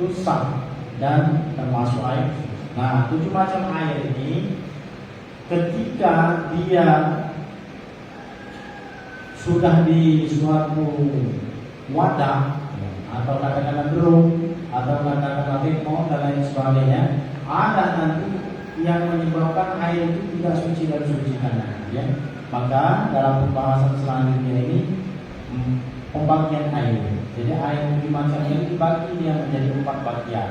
itu sah dan termasuk air. Nah, 7 macam air ini ketika dia sudah di suatu wadah atau katakanlah drum atau katakanlah beko dan lain sebagainya, ada nanti yang menyebabkan air itu tidak suci dan sucikannya, ya. Maka dalam pembahasan selanjutnya ini pembagian air. Jadi air 7 macam ini dibagi dia menjadi 4 bagian.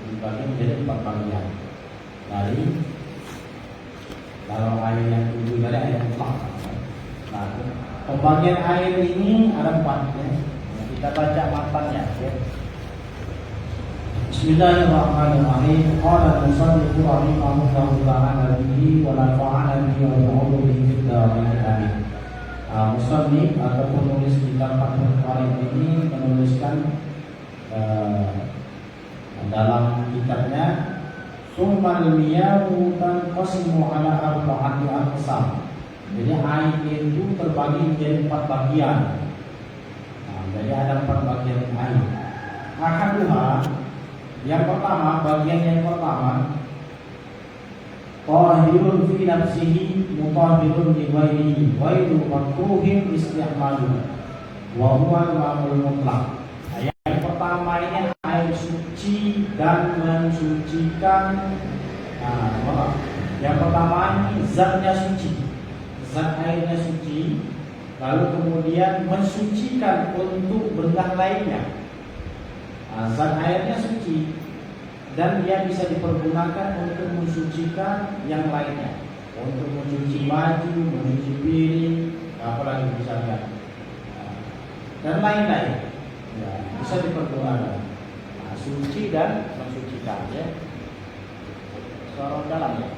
Dibagi menjadi 4 bagian. Dari kalau air yang 7 tadi air 4. Nah, pembagian air ini ada 4 ya. Kita baca matanya ya. Bismillahirrahmanirrahim. Qala al-musannif rahimahullahu ta'ala bihi wa nafa'ana bihi wa bi'ulumihi fid dharain amin. Musannif atau penulis kitab Fathul Qarib ini menuliskan dalam kitabnya summal miyahu tanqasimu ala arba'ati aqsam. Jadi air itu terbagi menjadi 4 bagian. Jadi ada 4 bagian air. Ahaduha, yang pertama, bagian yang pertama, tahirun fi nafsihi mutahhirun li ghairihi wa itu makruhin isti'malu wa huwa al-ma'ul mutlaq. Yang pertama ini air suci dan mensucikan. Yang pertama ini zatnya suci, zat airnya suci, lalu kemudian mensucikan untuk benda lainnya. Zat airnya suci dan dia bisa dipergunakan untuk mensucikan yang lainnya, untuk mencuci baju, mencuci piring, apalagi misalnya dan lain-lain, ya, bisa dipergunakan. Suci dan mensucikan, ya. Suara dalam ya.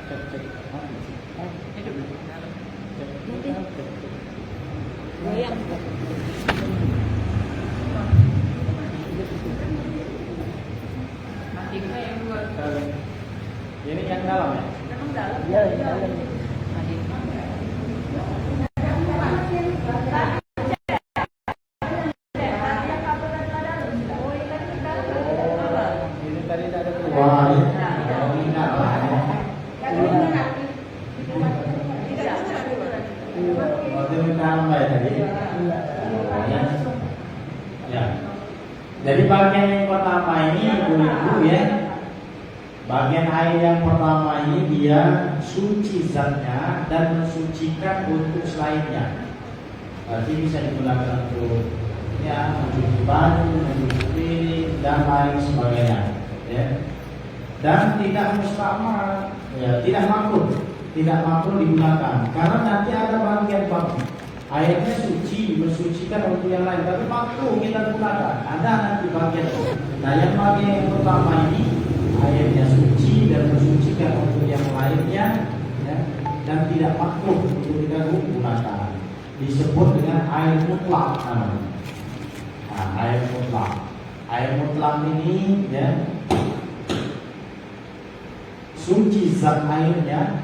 Cek. Goyang. Ini yang dalam ya? Memang dalam. Iya, dalam. Ini tadi ada keluar ya? Jadi bagian yang pertama ini ibu-ibu ya, bagian air yang pertama ini dia suci zatnya dan mensucikan untuk selainnya. Berarti bisa digunakan untuk ya mencuci baju, mencuci piring dan lain sebagainya. Ya. Dan tidak mustamar, ya, tidak makruh digunakan karena nanti ada bagian bagi. Airnya suci, mensucikan untuk yang lain, tapi makruh kita gunakan. Ada nanti bagian itu. Nah, yang bagian yang pertama ini airnya suci dan mensucikan untuk yang lainnya, ya, dan tidak makruh untuk kita gunakan. Disebut dengan air mutlak namanya. Nah, air mutlak. Air mutlak ini, ya, suci zat airnya,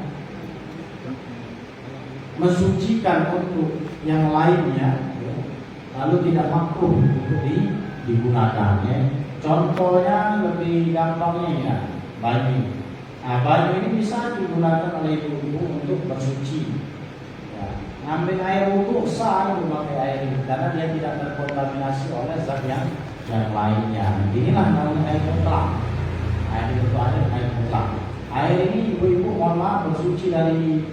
mensucikan untuk yang lainnya, ya, lalu tidak makruh untuk digunakan. Ya. Contohnya lebih gampangnya ya, baju. Nah, baju ini bisa digunakan oleh ibu-ibu untuk bersuci. Ya. Ambil air wudhu sah memakai air ini karena dia tidak terkontaminasi oleh zat yang lainnya. Inilah namanya air mutlak. Air itu air mutlak. Air ini ibu-ibu mohon maaf bersuci dari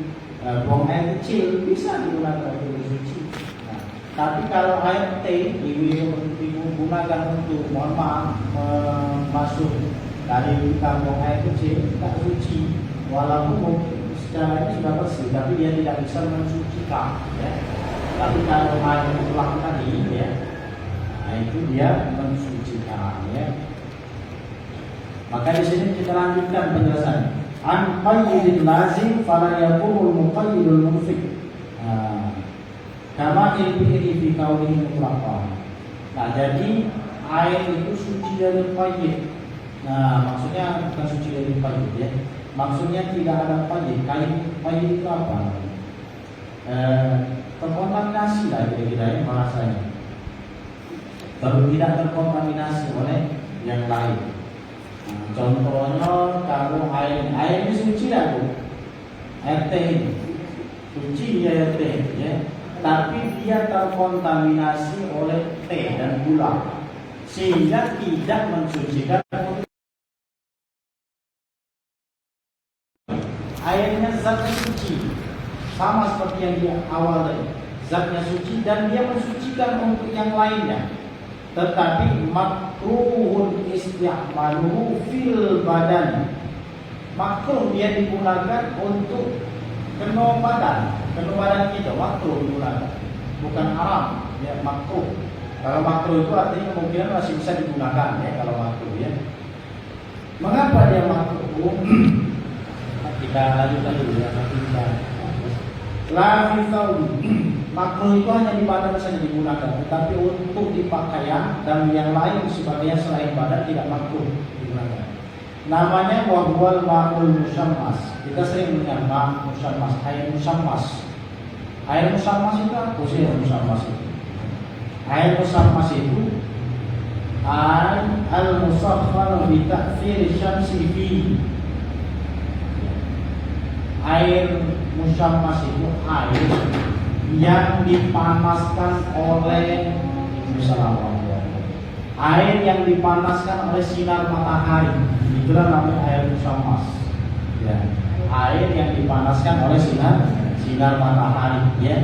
buang air kecil bisa digunakan untuk bersuci. Nah, tapi kalau air teh ibu gunakan untuk mohon maaf masuk dari kantong air kecil tidak suci, walaupun secara ini sudah bersih, tapi dia tidak bisa mensucikan. Ya. Tapi kalau air mutlak tadi, ya, nah itu dia mensucikan. Ya. Maka di sini kita lanjutkan penjelasannya. An qayyidil lazim fala yakumul muqayyidul munfik. Kama ilbihi fi kaunihi mutlaqan. Nah, jadi air itu suci dari qayyid. Nah, maksudnya bukan suci dari qayyid ya. Maksudnya tidak ada qayyid. Qayyid itu apa? Terkontaminasi lah kira-kira ya bahasanya. tidak terkontaminasi oleh yang lain. Nah, contohnya kalau air ini suci lah Bu, air teh ini suci ya air teh ya, tapi dia terkontaminasi oleh teh dan gula sehingga tidak mensucikan. Airnya zatnya suci, sama seperti yang di awal tadi, zatnya suci dan dia mensucikan untuk yang lainnya. Tetapi makruhun isti'maluhu fil badan, makruh dia digunakan untuk kena badan kita, makruh digunakan, bukan haram, ya makruh. Kalau makruh itu artinya kemungkinan masih bisa digunakan ya kalau makruh ya. Mengapa dia makruh? Kita lanjutkan dulu ya, nanti kita la fi makruh itu hanya di badan saja digunakan, tetapi untuk di pakaian dan yang lain sebagainya selain badan tidak makruh digunakan. Namanya wahwal ma'ul musammas. Kita sering mendengar ma' musammas, air musammas. Air musammas itu apa sih air musammas itu? Air musammas itu al-musakhkhar bi ta'thir syamsi fihi. Air musammas itu air yang dipanaskan oleh air yang dipanaskan oleh sinar matahari, itulah namanya air musammas ya. Air yang dipanaskan oleh sinar matahari ya.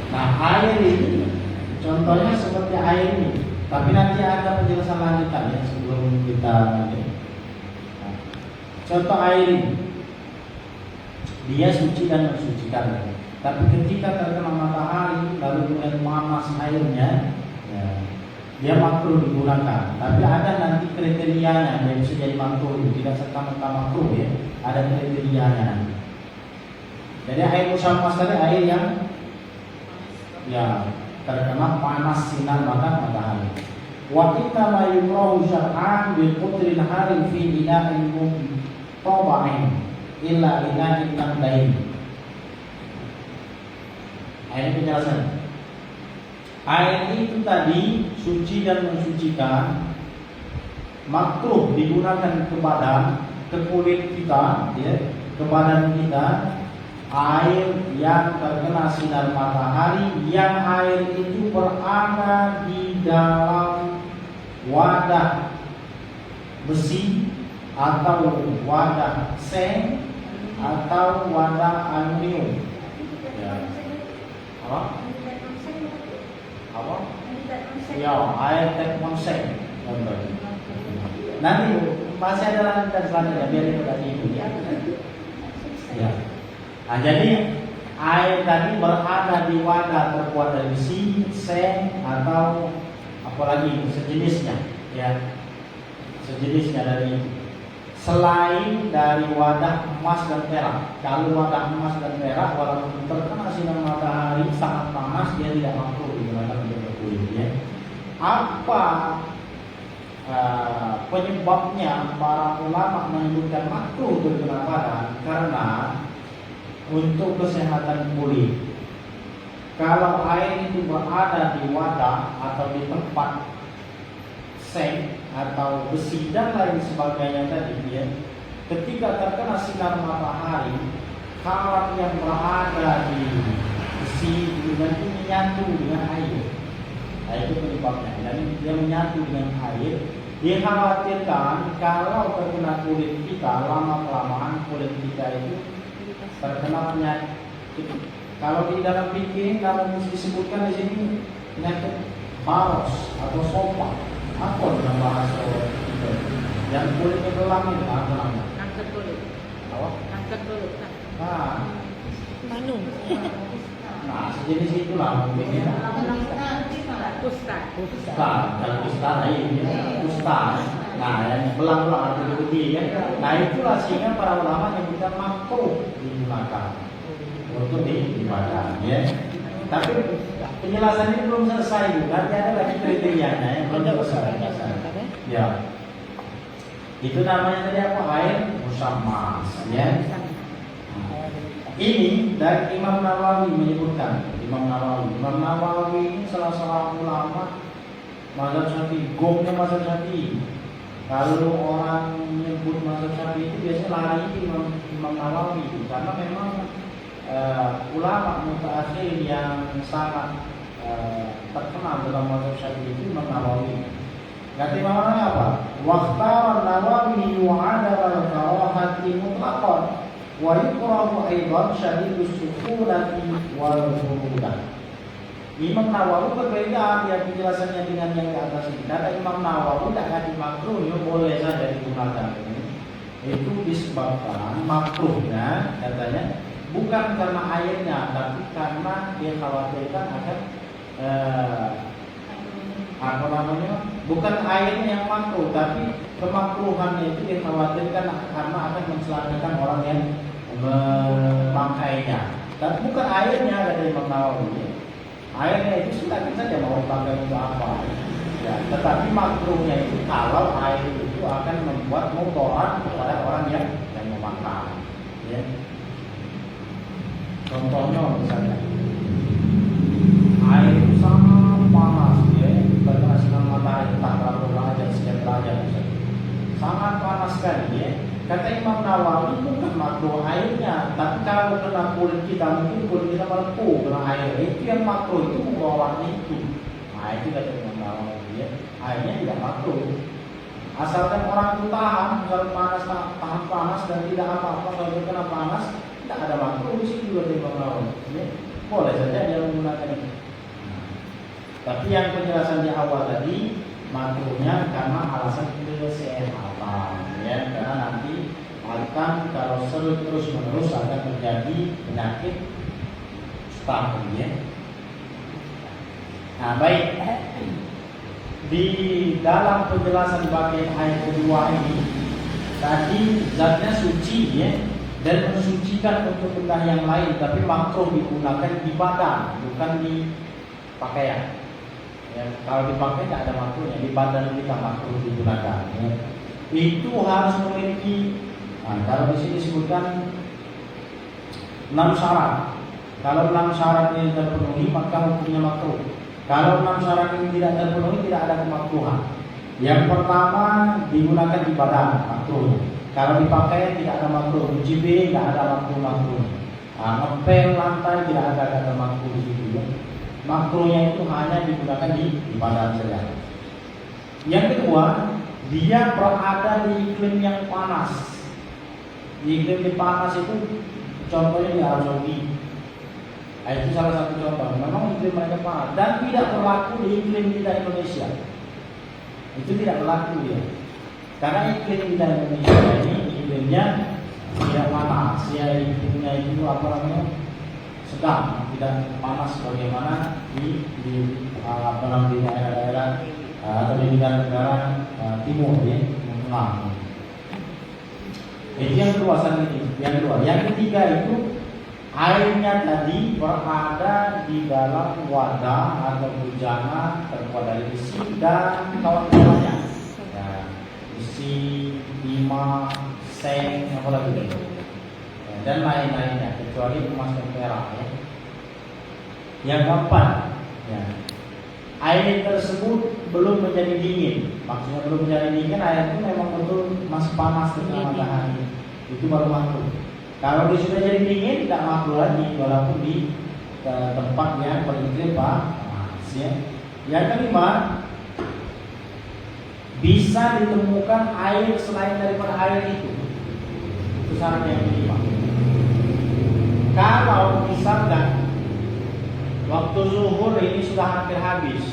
Nah air ini contohnya seperti air ini, tapi nanti ada penjelasan lanjutan ya sebelum kita contoh air ini, dia suci dan mensucikan. Tapi ketika terkena matahari lalu kemudian panas airnya, ya, dia makruh digunakan. Tapi ada nanti kriterianya yang bisa jadi makruh, tidak serta-merta makruh ya. Ada kriterianya nanti. Jadi air musammas tadi air yang ya terkena panas sinar matahari. Wa inna ma yukrahu syar'an bi qutrin harin fi ina'in tabain illa ina'in tamdain. Ini penjelasan. Air itu tadi suci dan mensucikan, makruh digunakan ke badan, ke kulit kita, ya, ke badan kita. Air yang terkena sinar matahari, yang air itu berada di dalam wadah besi atau wadah seng atau wadah aluminium. Ya. Apa? Apa? Ya, air teh monseng. Nanti masih ada lanjutan selanjutnya biar itu tadi itu ya. Ya. Nah, jadi air tadi berada di wadah terbuat dari besi, seng atau apalagi sejenisnya, ya, sejenisnya dari itu. Selain dari wadah emas dan perak. Kalau wadah emas dan perak walaupun terkena sinar matahari sangat panas, dia tidak makruh digunakan untuk berkulit. Ya. Apa penyebabnya para ulama menyebutkan makruh terkena badan? Karena untuk kesehatan kulit. Kalau air itu berada di wadah atau di tempat seng atau besi dan lain sebagainya tadi ya, ketika terkena sinar matahari, kawat yang berada di besi dengan itu menyatu dengan air. Nah, itu penyebabnya. Dan dia menyatu dengan air. Dikhawatirkan kalau terkena kulit kita, lama-kelamaan kulit kita itu terkena penyakit. Kalau di dalam fikih, kalau disebutkan di sini penyakit baros atau sopak. Apa dalam bahasa kita? Yang kulitnya kelam itu apa namanya? Kanker kulit. Apa? Kanker kulit. Nah, Manung. nah sejenis itulah mungkin ya. Kusta. Kalau kusta, ini kusta. Nah, yang belang-belang atau putih ya. Nah, itulah sehingga para ulama yang kita makruh digunakan untuk di badan ya. Tapi penjelasan ini belum selesai, nanti ada lagi kriterianya yang belum selesai. Ya, itu namanya tadi apa? Air musammas ya. Ini dari Imam Nawawi menyebutkan. Imam Nawawi ini salah seorang ulama mazhab Syafi'i, gongnya mazhab Syafi'i. Kalau orang menyebut mazhab Syafi'i itu biasanya lari ke Imam Nawawi, karena memang ulama mutaakhir yang sangat terkenal dalam mazhab Syafi'i itu Imam Nawawi. Kata Imam Nawawi apa? Waqtar Nawawi wa'adara al-karahati mutlaqan wa yukrahu aidan syadidus sukunati wal furudah. Imam Nawawi berbeda dia penjelasannya dengan yang di atas ini. Kata Imam Nawawi tidak makruh, ya boleh saja digunakan. Itu disebabkan makruhnya katanya bukan karena airnya, tapi karena dia khawatirkan akan apa namanya? Bukan airnya yang makruh, tapi kemakruhannya itu dikhawatirkan karena akan mencelakakan orang yang memakainya. Dan bukan airnya, kata Imam Nawawi. Airnya itu silakan saja mau dipakai untuk apa. Ya, tetapi makruhnya itu kalau air itu akan membuat mudarat kepada orang yang memakai. Ya. Contohnya misalnya air itu sangat panas, ya, karena sinar matahari tak terlalu derajat sekian derajat, sangat panas sekali, ya. Kata Imam Nawawi bukan makruh airnya, tapi kalau kena kulit kita mungkin kulit kita melepuh kena air, itu yang makruh, itu mudaratnya itu. Nah itu kata Imam Nawawi, ya. Airnya tidak makruh, asalkan orang itu tahan, kalau panas tahan panas dan tidak apa-apa kalau kena panas, tidak ada makruh di sini juga Imam Nawawi, ya. Boleh saja dia menggunakan itu. Tapi yang penjelasan di awal tadi makruhnya karena alasan kesehatan, ya, karena nanti akan kalau terus menerus akan terjadi penyakit stamp, ya. Nah baik, di dalam penjelasan bagian ayat kedua ini tadi zatnya suci, ya, dan mensucikan untuk benda yang lain, tapi makruh digunakan di badan bukan di pakaian. Ya, kalau dipakai tidak ada makruhnya, di badan kita makruh digunakan, ya. Itu harus memiliki, kalau di sini disebutkan 6 syarat. Kalau 6 syarat ini terpenuhi maka hukumnya makruh. Kalau 6 syarat ini tidak terpenuhi tidak ada kemakruhan. Yang pertama digunakan di badan makruh. Kalau dipakai tidak ada makruh, cuci piring tidak ada makruh. Ngepel lantai tidak ada kata makruh di situ, ya. Makruhnya itu hanya digunakan di badan saja. Yang kedua, dia berada di iklim yang panas. Di iklim yang panas itu contohnya di Arab Saudi. Itu salah satu contoh. Memang iklim mereka panas dan tidak berlaku di iklim kita Indonesia. Itu tidak berlaku, ya. Karena iklim kita Indonesia ini iklimnya tidak panas, ya, iklimnya itu apa namanya? Sedang, tidak panas sebagaimana di daerah-daerah atau di negara-negara timur, ya, tengah. Itu yang kedua, yang ketiga itu airnya tadi berada di dalam wadah atau bujana terbuat dari besi dan kawan-kawannya, ya, besi, timah, seng, apa lagi, dan lain-lainnya kecuali emas dan perak, ya. Yang keempat, ya, air tersebut belum menjadi dingin. Maksudnya belum menjadi dingin, air itu memang betul masih panas dengan matahari, itu baru makruh. Kalau dia sudah jadi dingin tidak makruh lagi walaupun di tempat yang beriklim panas, ya. Yang kelima, bisa ditemukan air selain daripada air itu. Itu syarat yang kelima. Kalau misalkan waktu zuhur ini sudah hampir habis,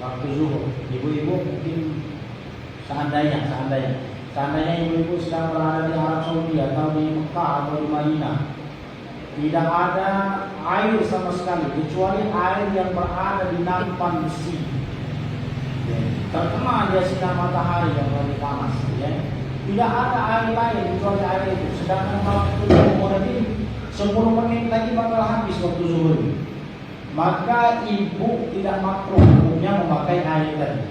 waktu zuhur, ibu-ibu mungkin seandainya ibu-ibu sedang berada di Arab Saudi atau di Mekah atau di Madinah, tidak ada air sama sekali kecuali air yang berada di nampan besi, terkena dia sinar matahari yang lebih panas, ya. Tidak ada air lain kecuali air itu. Sedangkan waktu zuhur ini 10 menit lagi bakal habis waktu zuhur. Maka ibu tidak makruh hukumnya memakai air tadi.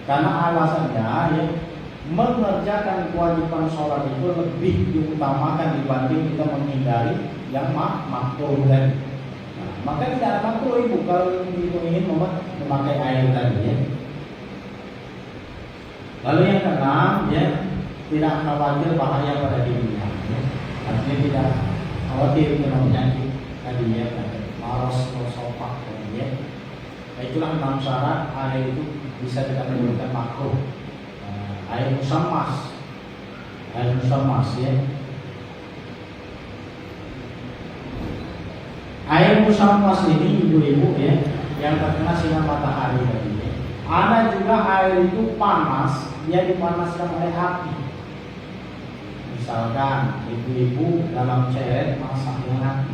Karena alasannya, ya, mengerjakan kewajiban sholat itu lebih diutamakan dibanding kita menghindari yang makruh tadi. Nah, maka tidak ada makruh ibu kalau ibu ingin memakai air tadi ya. Lalu yang keenam ya, tidak khawatir bahaya pada dirinya. Ya. Artinya tidak khawatir kena penyakit tadi ya, maros atau sopak tadi ya. Nah, itulah 6 syarat air itu bisa kita menggunakan makruh. Air musammas ya. Air musammas ini ibu-ibu ya, yang terkena sinar matahari tadi ya. Ada juga air itu panas, dia dipanaskan oleh api. Misalkan ibu-ibu dalam ceret masak dengan api,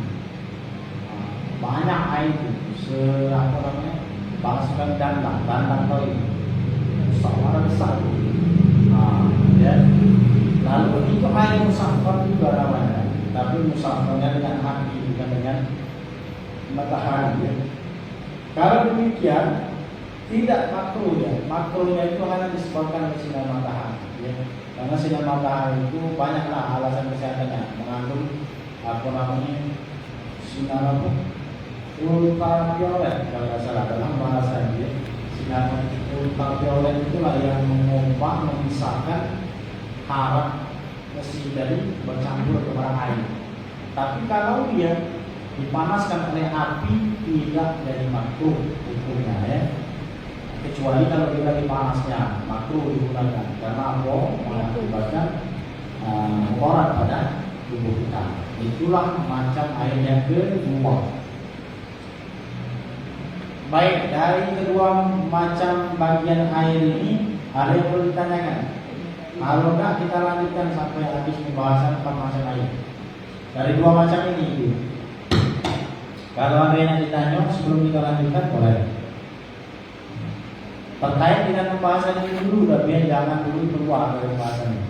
banyak air itu, bahaskan dandang kali ini, besar. Ya. Lalu itu air musafir juga namanya, tapi musafirnya dengan api bukan dengan matahari ya. Kalau demikian tidak makruh ya, makruhnya itu hanya disebabkan oleh sinar matahari ya. Karena sinar matahari itu banyaklah alasan kesehatannya, mengandung sinar ultraviolet kalau tidak salah dalam bahasa ya. Sinar ultraviolet itulah yang mengubah, memisahkan harap besi dari bercampur kepada air. Tapi kalau dia dipanaskan oleh api tidak jadi makruh hukumnya ya. Kecuali kalau dia lagi panasnya makruh digunakan karena apa? Mengakibatkan kotoran pada tubuh kita. Itulah macam air yang kedua. Baik, dari kedua macam bagian air ini ada yang perlu ditanyakan. Kalau enggak kita lanjutkan sampai habis pembahasan 4 macam air. Dari 2 macam ini, kalau ada yang ditanya sebelum kita lanjutkan boleh. Terkait dengan pembahasan ini dulu, tapi jangan dulu keluar dari pembahasan ini.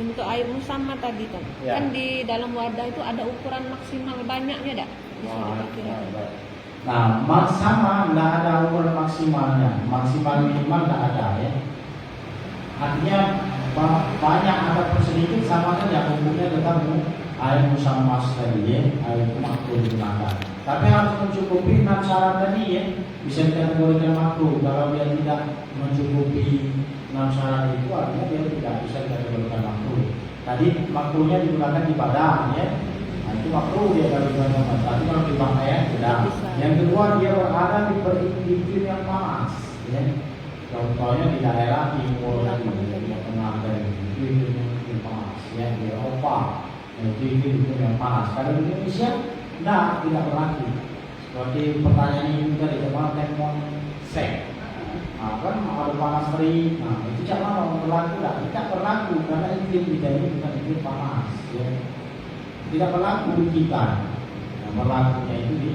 Untuk air musamma tadi kan, Ya. kan di dalam wadah itu ada ukuran maksimal banyaknya dak? Bisa dikira. Nah, sama tidak ada ukuran maksimalnya, maksimal minimal tidak ada ya. Artinya banyak ataupun sedikit sama saja hukumnya tetap air musammas tadi ya, air itu makruh digunakan. Tapi harus mencukupi 6 syarat tadi ya, bisa dikategorikan makruh. Kalau dia tidak mencukupi 6 syarat itu artinya dia tidak bisa dikategorikan makruh. Tadi makruhnya digunakan di badan ya. Nah, itu makruh dia kalau digunakan, tapi kalau di pakaian tidak. Yang kedua dia berada di iklim yang panas ya. Contohnya di daerah timur tengah dari iklim yang panas ya, di Eropa itu iklim yang panas. Kalau di Indonesia tidak berlaku. Seperti pertanyaan ini tadi, cuma temon sek. Nah, kan ada panas terik. Nah, itu cara berlaku tidak berlaku karena iklim kita ini bukan iklim panas ya. Tidak berlaku di kita. Nah, berlakunya itu di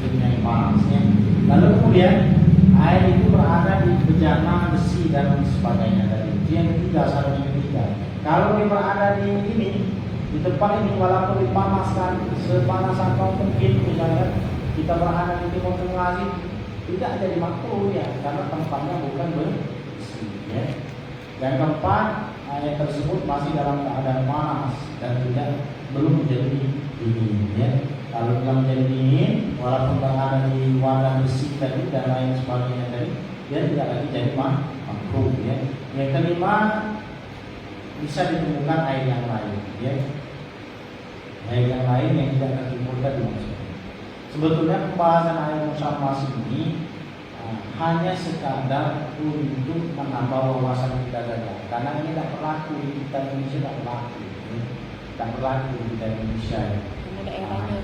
iklim yang panasnya. Lalu kemudian air itu berada di bejana besi dan sebagainya tadi. Itu yang ketiga, syarat yang ketiga. Kalau dia berada di ini, di tempat ini walaupun dipanaskan sepanas atau mungkin misalnya kita berada di Timur Tengah tidak jadi makruh ya, karena tempatnya bukan besi ya. Dan keempat, air tersebut masih dalam keadaan panas dan belum menjadi dingin ya. Kalau belum menjadi dingin, walaupun berada di wadah besi tadi dan lain sebagainya tadi, dia tidak lagi jadi makruh ya. Yang kelima, bisa ditemukan air yang lain ya. Air yang lain yang tidak terkumpulkan di maksudnya. Sebetulnya pembahasan air musammas ini hanya sekadar untuk menambah wawasan kita saja. Karena ini tidak berlaku di kita Indonesia, tidak berlaku. Tidak berlaku di kita Indonesia.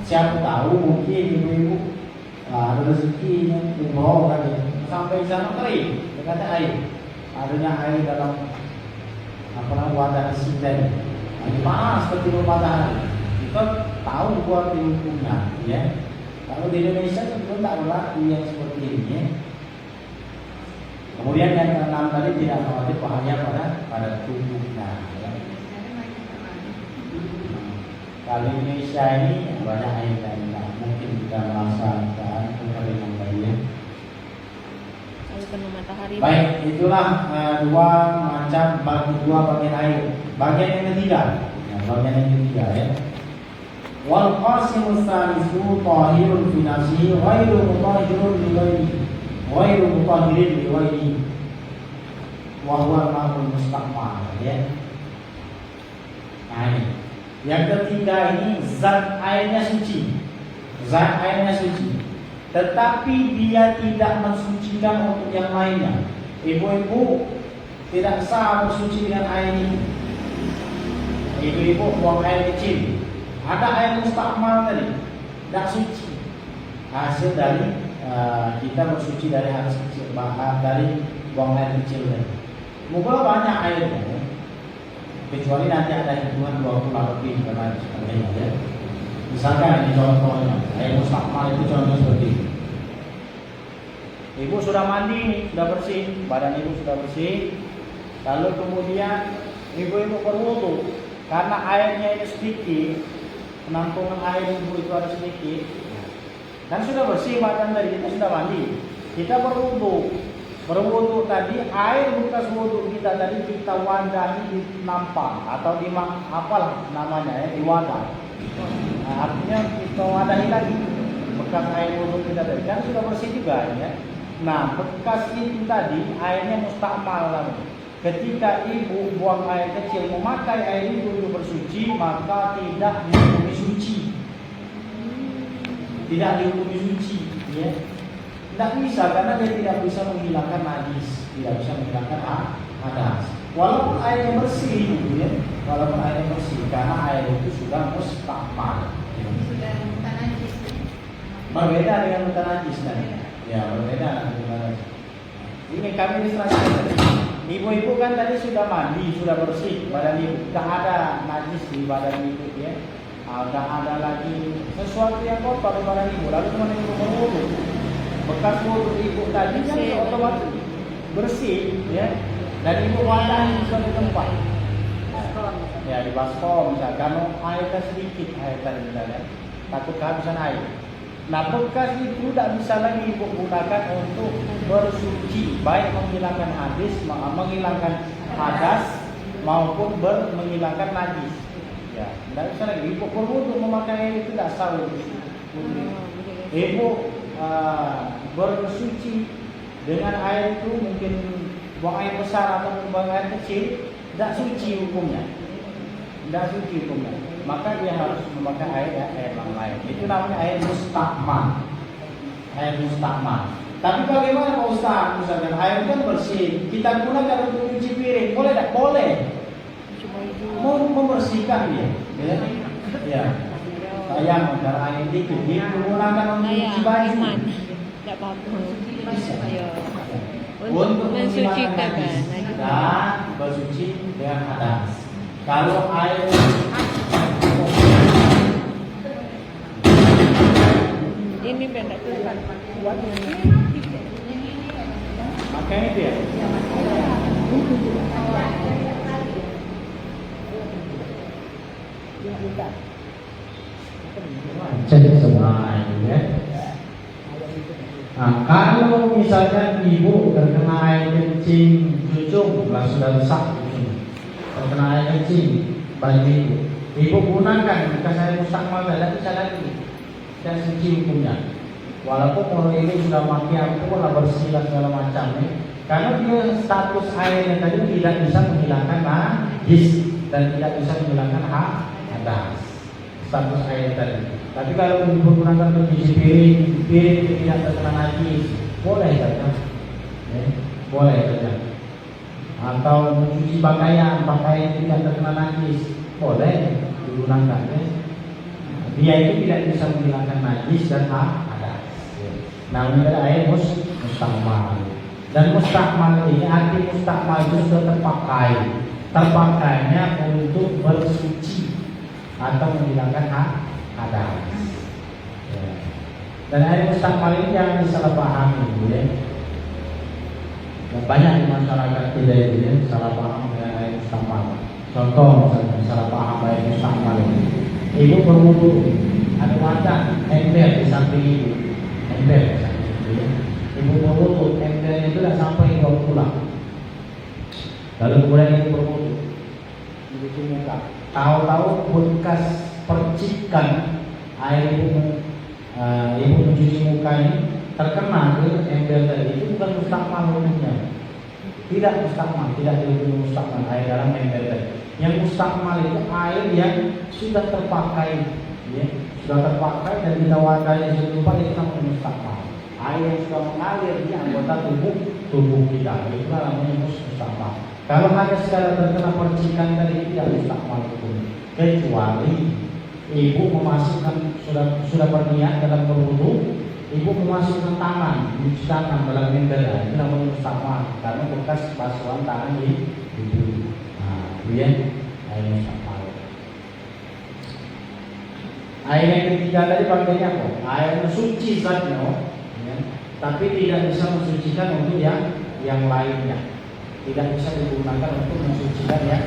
Siapa tahu mungkin ibu-ibu ada rezeki umroh kan ya. Sampai sana kering, ternyata air. Adanya air dalam wadah besi tadi. Panas seperti matahari. Kita tahu buat hukumnya ya. Kalau di Indonesia itu tak berlaku yang seperti ini ya. Kemudian yang keenam tadi tidak khawatir bahaya pada tubuhnya ya. Kalau Indonesia ini banyak air dan mungkin kita merasakan kekeringan tadi ya. kena matahari. Baik, itulah dua bagian air. Bagian yang ketiga, bagian yang ketiga ya. Wal qasimus salisu tahirun fi nafsihi ghairu mutahhirun li ghairihi. Ghairu mutahhirin li ghairihi. Wa huwa al-ma'ul mustaqmal ya. Nah, ini. Yang ketiga ini zat airnya suci. Zat airnya suci. Tetapi dia tidak mensucikan untuk yang lainnya. Ibu-ibu tidak sah bersuci dengan air ini. Ibu-ibu buang air kecil. Ada air mustakmal tadi, tidak suci. Hasil dari kita bersuci dari hasil kecil, dari buang air kecil tadi. Mungkin banyak airnya, ya. Kecuali nanti ada hitungan 20 lebih dan sebagainya. Ya. Misalkan ini contohnya, air mustakmal itu contoh seperti ini. Ibu sudah mandi, sudah bersih, badan ibu sudah bersih. Lalu kemudian ibu-ibu berwudu, karena airnya ini sedikit, penampungan air ibu itu ada sedikit, dan sudah bersih badan dari kita sudah mandi. Kita berwudu tadi, air bekas wudu kita tadi kita wadahi di nampang atau di apalah namanya ya, di wadah. Nah, artinya kita wadahi lagi bekas air wudu kita tadi, kan sudah bersih juga ya. Nah, bekas itu tadi airnya mustakmal lagi. Ketika ibu buang air kecil memakai air itu untuk bersuci, maka tidak dihukumi suci. Tidak dihukumi suci, ya. Tidak bisa karena dia tidak bisa menghilangkan najis, tidak bisa menghilangkan hadas. Walaupun airnya bersih, ya. Walaupun airnya bersih, karena air itu sudah mustakmal. Ya. Sudah bukan najis. Berbeda dengan bukan najis kan? Ya, berbeda dengan bukan najis. Ini kami ilustrasikan. Ibu-ibu kan tadi sudah mandi, sudah bersih badan ibu, tidak ada najis di badan ibu ya, tidak ada lagi sesuatu yang kotor di badan ibu. Lalu kemudian ibu berwudu, bekas wudu ibu tadi kan otomatis bersih ya, dan ibu wadah di suatu tempat, ya di baskom misalnya, karena airnya sedikit air tadi misalnya, takut kehabisan air. Nah, bekas itu tidak bisa lagi ibu gunakan untuk bersuci, baik menghilangkan menghilangkan hadas maupun menghilangkan najis. Ya, tidak bisa lagi ibu berwudu memakai air itu tidak sah. Ibu bersuci dengan air itu mungkin buang air besar atau buang air kecil, tidak suci hukumnya. Tidak suci hukumnya. Maka dia harus memakai air yang lain. Itu namanya air mustakmal. Air mustakmal. Tapi bagaimana Pak Ustaz? Misalkan air kan bersih, kita gunakan untuk cuci piring, boleh tidak? Boleh. Mau membersihkan dia. Ya. Sayang karena air dikit digunakan untuk cuci baju. Tidak apa-apa. Ya. Untuk mensucikan dan bersuci dengan hadas. Kalau air ini beda tuh buatnya. Makanya itu ya. Cek semua ini ya. Nah, kalau misalnya ibu terkena air kencing cucung, sudah rusak terkena air kencing bagi ibu gunakan bekas air mustakmal tidak bisa lagi dan suci hukumnya. Walaupun kalau ibu sudah mati ampun bersih dan segala macam ya. Karena dia status airnya tadi tidak bisa menghilangkan najis dan tidak bisa menghilangkan hadas. Status air tadi. Tapi kalau menggunakan untuk cuci piring itu tidak terkena najis, boleh saja. Ya, boleh saja. Atau mencuci pakaian tidak terkena najis, boleh digunakan. Ya. Dia itu tidak bisa menghilangkan najis dan hadas. Namanya air mustakmal. Dan mustakmal ini arti mustakmal itu sudah terpakai. Terpakainya untuk bersuci atau menghilangkan hadas. Ya. Dan air mustakmal ini jangan disalahpahami, ya. Banyak di masyarakat kita itu ya, salah paham dengan air mustakmal. Contoh misalnya salah paham air mustakmal ini. Ibu berwudu, ada wadah ember di samping ibu, ember. ibu berwudu, embernya itu tidak sampai 2 bulan. Lalu kemudian ibu berwudu, dicuci muka. Tahu-tahu bekas percikan air ibu mencuci muka ini terkena ke ember tadi, itu bukan mustakmal hukumnya. Tidak mustakmal, tidak dihukum mustakmal air dalam ember tadi. Yang mustakmal itu air yang sudah terpakai, ya, sudah terpakai dan ditawarkan serupa, itu namanya mustakmal. Air yang sudah mengalir di anggota tubuh kita, itu namanya mustakmal. Kalau hanya sekadar terkena percikan tadi, tidak mustakmal hukum. Kecuali ibu memasukkan, sudah berniat dalam berwudu, ibu memasukkan tangan, mencuci tangan dalam ember, itu namanya mustakmal karena bekas basuhan tangan di tubuh. Nah, kemudian air mustakmal. Air yang ketiga tadi pakainya apa? Air suci zatnya, ya, tapi tidak bisa mensucikan untuk yang lainnya. Tidak bisa digunakan untuk mensucikan yang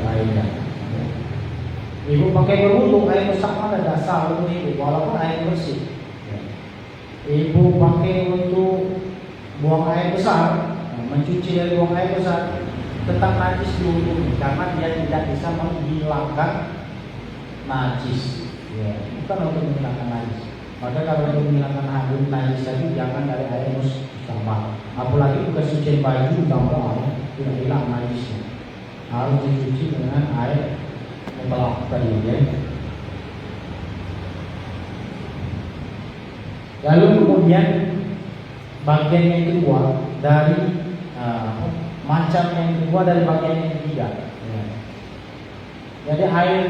lainnya. Ibu pakai berwudu, air mustakmal ada dasar untuk ibu, walaupun air bersih. Ibu pakai untuk buang air besar, mencuci dari buang air besar, tetap najis dihukum karena dia tidak bisa menghilangkan najis. Ya, bukan untuk menghilangkan najis. Maka kalau untuk menghilangkan najis tadi jangan dari air mustakmal. Apalagi bukan suci baju tambah tidak hilang najisnya. Harus dicuci dengan air mutlak tadi, ya. Lalu kemudian bagian yang kedua dari macam yang kedua dari bagian yang ketiga, ya. Jadi air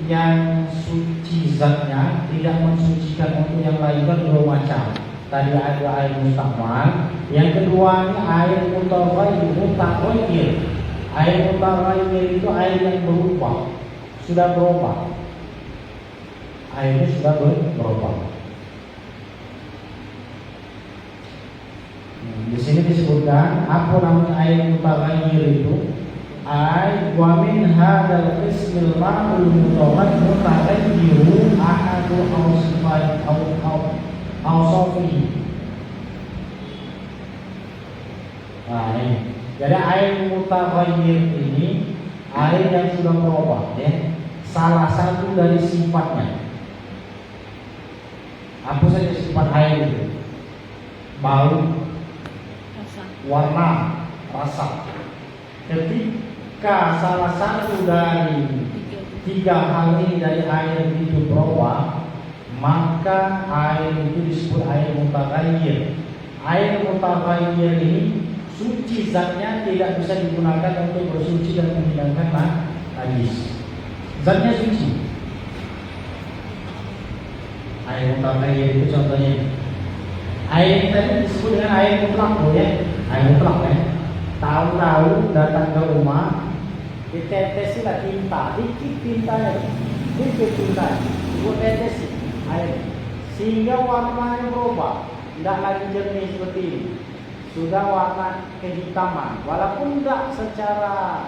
yang suci zatnya tidak mensucikan untuk yang lain kan 2 macam. Tadi ada air mustakmal, yang kedua ini air mutaghayyir. Air mutaghayyir itu air yang berubah, sudah berubah. Airnya sudah berubah. Di sini disebutkan apa namanya air mutaghayyir itu? Air wa min hadzal qismil ma'ul mutaghayyir ahadu awsifai awsafi. Nah, ini. Jadi air mutaghayyir ini air yang sudah berubah, ya. Salah satu dari sifatnya. Apa saja sifat air itu? Bau, warna, rasa. Ketika salah satu dari 3 hal ini dari air itu berubah, maka air itu disebut air mutaghayyir. Air mutaghayyir ini suci zatnya tidak bisa digunakan untuk bersuci dan menghilangkan najis. Zatnya suci. Air mutaghayyir itu contohnya. Air tadi disebut dengan air mutlak, ya. Air mutlak, ya. Tahu-tahu datang ke rumah, ditetesi lah tinta, dikit tintanya, buat tetesi air, sehingga warnanya berubah, tidak lagi jernih seperti ini, sudah warna kehitaman, walaupun tidak secara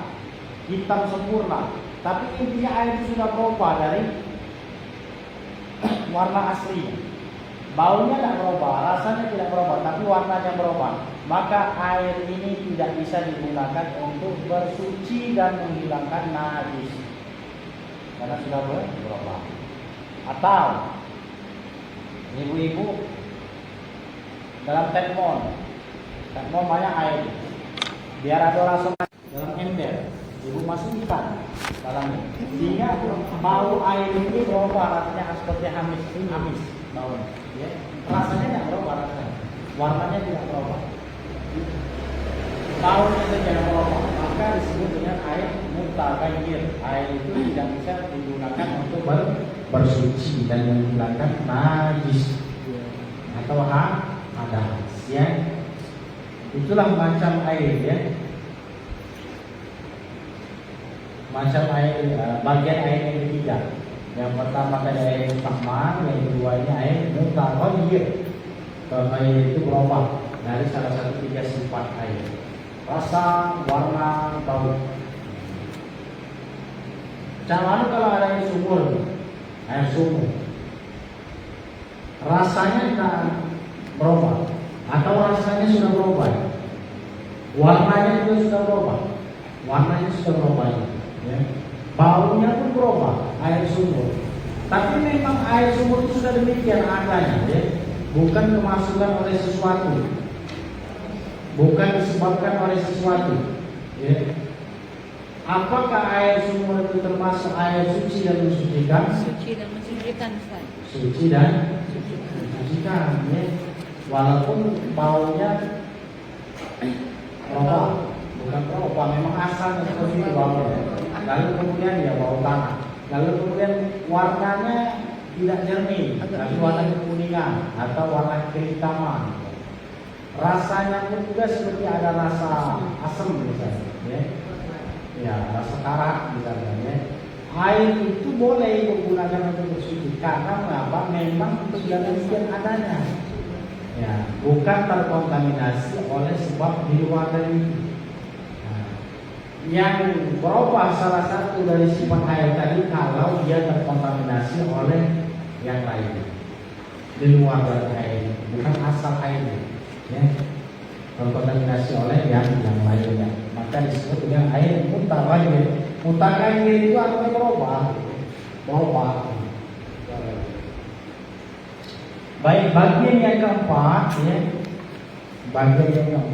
hitam sempurna, tapi intinya air itu sudah berubah dari warna asli. Baunya tidak berubah, rasanya tidak berubah, tapi warnanya berubah. Maka air ini tidak bisa digunakan untuk bersuci dan menghilangkan najis karena sudah berubah. Atau ibu-ibu dalam termon banyak air, biar ada rasa dalam ember, ibu masukkan dalamnya, sehingga bau air ini berubah, rasanya seperti amis baunya, ya. Rasanya tidak berubah, warnanya tidak berubah, baunya saja berubah, maka disebut dengan air mutaghayyir. Air itu tidak bisa digunakan untuk bersuci dan menghilangkan najis atau hadas, ya. Itulah macam air, ya. Macam air, bagian air yang ketiga. Yang pertama tadi air mustakmal, yang kedua ini air mutaghayyir. Air itu berubah dari salah satu 3 sifat air: rasa, warna, bau. Jangan kalau ada air sumur, rasanya tidak berubah, atau rasanya sudah berubah, warnanya juga sudah berubah, ya. Baunya pun berubah, air sumur. Tapi memang air sumur itu sudah demikian adanya, ya. Bukan kemasukan oleh sesuatu, bukan disebabkan oleh sesuatu, ya. Apakah air sumur itu termasuk air suci dan mensucikan? Suci dan mensucikan, Ustaz. Suci dan mensucikan, ya. Walaupun baunya berubah, bukan berubah, memang asalnya seperti itu baunya. Lalu kemudian ya bau tanah. Lalu kemudian warnanya tidak jernih, tapi warna kekuningan atau warna kehitaman. Rasanya pun juga seperti ada rasa asam misalnya, ya. Ya, rasa karat misalnya, ya. Air itu boleh digunakan untuk bersuci karena mengapa? Memang sudah demikian adanya. Ya, bukan terkontaminasi oleh sebab di luar dari itu. Nah, yang berubah salah satu dari sifat air tadi kalau dia terkontaminasi oleh yang lain di luar dari air, bukan asal air, ya. Terkontaminasi oleh yang lainnya, maka disebut dengan air mutaghayyir. Mutaghayyir itu artinya berubah. Baik, bagian yang keempat, ya. Bagian yang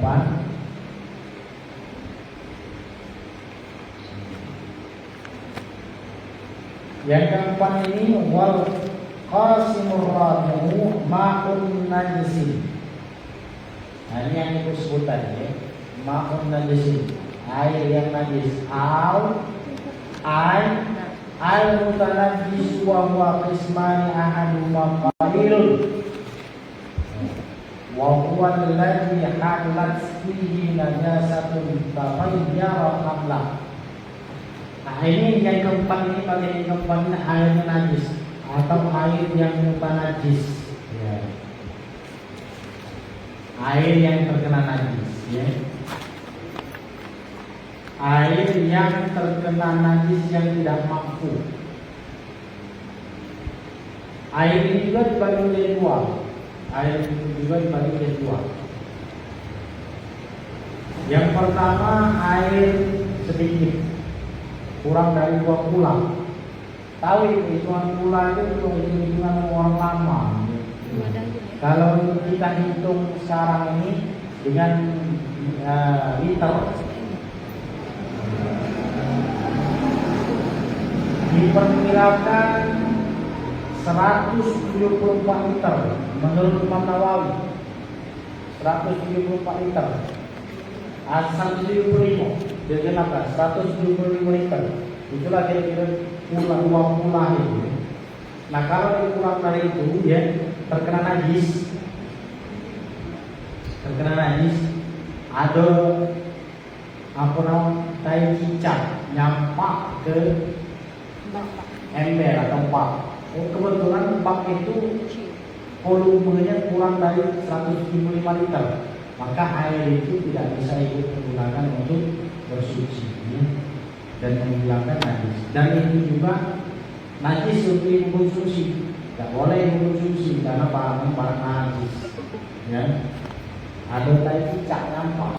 keempat, ini wal qasimur rabi'u ma'un najisin. Nah, ini yang disebut tadi, ya. Ma'un najisin, air yang najis. Air mutanajjis wa huwa qismani ahaduma qalilun wa huwa alladhi halat fihi najasatun tafayyara qabla. Nah, ini yang keempat, ini bagian yang keempat, ini air najis atau air yang mutanajjis, ya. Air yang terkena najis, ya. Air yang terkena najis yang tidak mampu. Air ini juga dibagi menjadi dua. Yang pertama, air sedikit, kurang dari 2 kula. Tahu hitungan kula itu hitungan orang lama. Kalau kita hitung sekarang ini dengan liter, diperkirakan 174 liter menurut Imam Nawawi. 174 liter. 175 dia kenapa? 175 liter. Itulah kira-kira uang pula itu. Nah, kalau dikurang dari itu, ya, terkena najis, ada apa namanya, tai cicak nyampak ke ember atau bak. Kebetulan bak itu volumenya kurang dari 175 liter, maka air itu tidak bisa ikut digunakan untuk bersuci, ya, dan menghilangkan najis. Dan itu juga najis untuk dikonsumsi, tidak boleh dikonsumsi karena barang najis, ya. Ada tai cicak nampak.